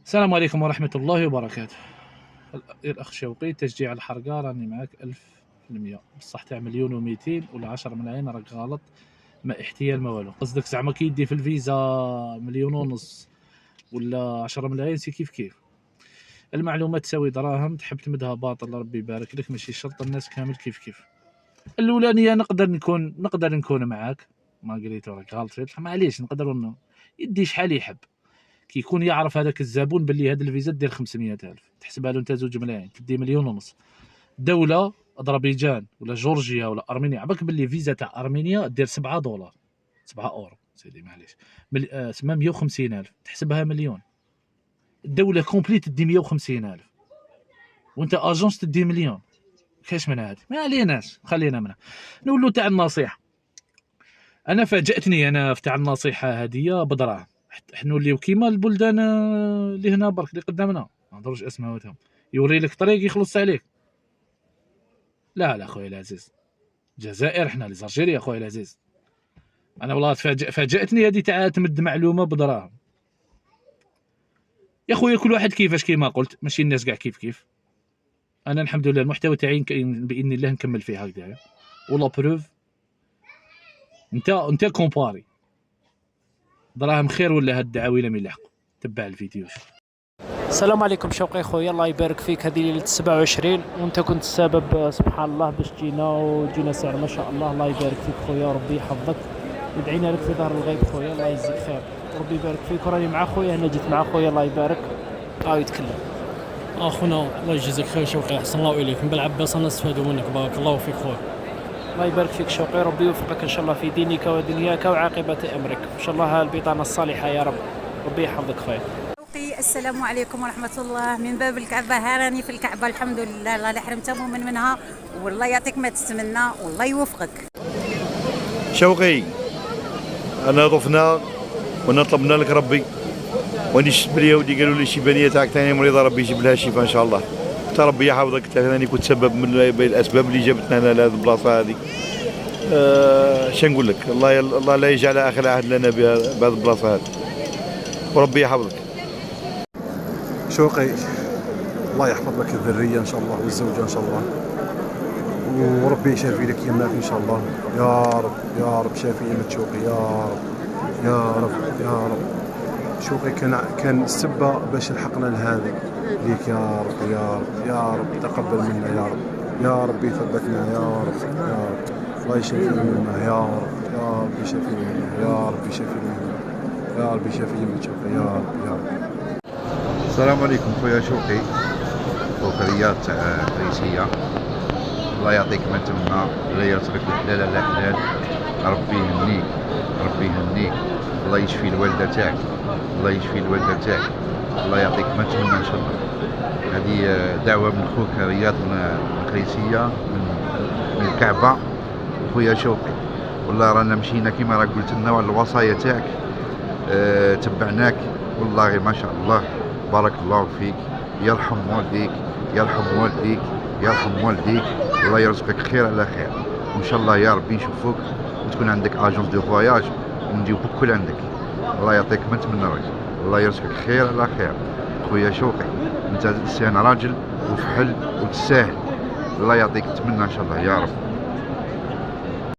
السلام عليكم ورحمة الله وبركاته. الأخ شوقي، تشجيع الحرقة راني معاك 1000%. بصح تاع 1,200,000 ولا 10 ملايين راك غلط، ما احتيال ما والو. قصدك زعما كي يدي في الفيزا 1,500,000 ولا 10 ملايين سي كيف كيف. المعلومات تساوي دراهم، تحب تمدها باطل ربي يبارك لك، ماشي شرط الناس كامل كيف كيف. الأولانية نقدر نكون معاك، ما قريت راك غلط فيه، معليش نقدر يدي شحال يحب. كي يكون يعرف هذاك الزبون باللي هاد الفيزا دير 500,000، تحسبها له انت 2 ملايين، تدي 1,500,000. دوله اذربيجان ولا جورجيا ولا ارمينيا، عباك باللي فيزا تاع ارمينيا دير 7 دولار 7 اورو سيدي معليش، تسمى 150,000، تحسبها مليون. الدوله كومبليت تدي 150,000 وانت اجونس تدي مليون. كاش من هذه؟ ما عليناش، خلينا منها. نقولوا تاع النصيحه. انا فاجاتني انا في تاع النصيحه هذه بدراهم. احنا نوليو كيما البلدان اللي هنا برك اللي قدامنا، ما نهضروش اسماءاتهم، يوري لك طريق يخلص عليك. لا خويا العزيز، الجزائر احنا ليزالجيريا خويا العزيز. انا والله فاجاتني هذه تاع تمد معلومه بدراهم. يا خويا كل واحد كيفاش، كيما قلت ماشي الناس كاع كيف كيف. انا الحمد لله المحتوى تاعي باذن الله نكمل فيه هكذايا، ولا بروف انت كومباري دراهم خير ولا هاد الدعاوي لم يلحقوا. تبع الفيديو. السلام عليكم شوقي خويا، الله يبارك فيك. هذه ليله 27 وانت كنت السبب سبحان الله باش جينا سعر ما شاء الله. الله يبارك فيك خويا، ربي يحفظك ودعينا لك في ظهر الغيب خويا، الله يجزيك خير وربي يبارك فيك. وراني مع خويا، انا جيت مع خويا الله يبارك. يتكلم اخونا الله يجزيك خير شوقي، احسن الله اليك. من بالعباس انا استفادوا منك، بارك الله فيك خويا. الله يبارك فيك شوقي، ربي يوفقك ان شاء الله في دينك ودنياك وعاقبه امرك ان شاء الله. البطانه الصالحه يا رب، ربي يحفظك خويا. السلام عليكم ورحمة الله. من باب الكعبة هاراني في الكعبة، الحمد لله. الله لا حرمت مؤمن منها، والله يعطيك ما تتمنى والله يوفقك. شوقي، أنا ضفنا ونطلبنا لك ربي، ونشب لي ودي قالوا لي شيبانية تاعك ثاني مريضة، ربي يجيب لها الشفاء إن شاء الله. حتى ربي يحفظك، ثاني كنت سبب من الأسباب اللي جابتنا هنا لهذه البلاصة هذه. شنو نقول لك، الله لا يجعل آخر عهد لنا بهذه البلاصة هذه، وربي يحفظك. شوقي الله يحفظ لك الذريه ان شاء الله والزوجه ان شاء الله، وربي يشافي لك يماك ان شاء الله يا رب يا رب. شافي يمك شوقي يا رب يا رب يا رب. شوقي كان السبه باش لحقنا لهذه ليك يا رب يا رب يا رب. تقبل منا يا رب يا رب، يثبتنا يا رب يا رب. الله يشافي منا يا رب يا رب، يشافي منا يا رب، يشافي منا يا رب، يشافي يمك شوقي يا رب يا رب. السلام عليكم خويا شوقي، فوقريات فريسية. الله يعطيك ما تمنى، الله يرزقك الحلال على حلال، ربي يهنيك ربي يهنيك. الله يشفي الوالدة تاعك، الله يشفي الوالدة تاعك، الله يعطيك ما تمنى ان شاء الله. هذه دعوة من خوك رياض من فريسية من الكعبة. خويا شوقي والله رانا مشينا كيما راك قلت لنا على الوصايا تاعك، تبعناك والله ما شاء الله بارك الله فيك. يرحم والديك يرحم والديك يرحم والديك، الله يرزقك خير على خير، وان شاء الله يا ربي نشوفوك وتكون عندك اجونس دو فواياج ونديو كل عندك. الله يعطيك ما نتمنى لك، الله يرزقك خير على خير. خويا شوقي انت انسان راجل وفحل وتستاهل، الله يعطيك نتمنى ان شاء الله يا رب.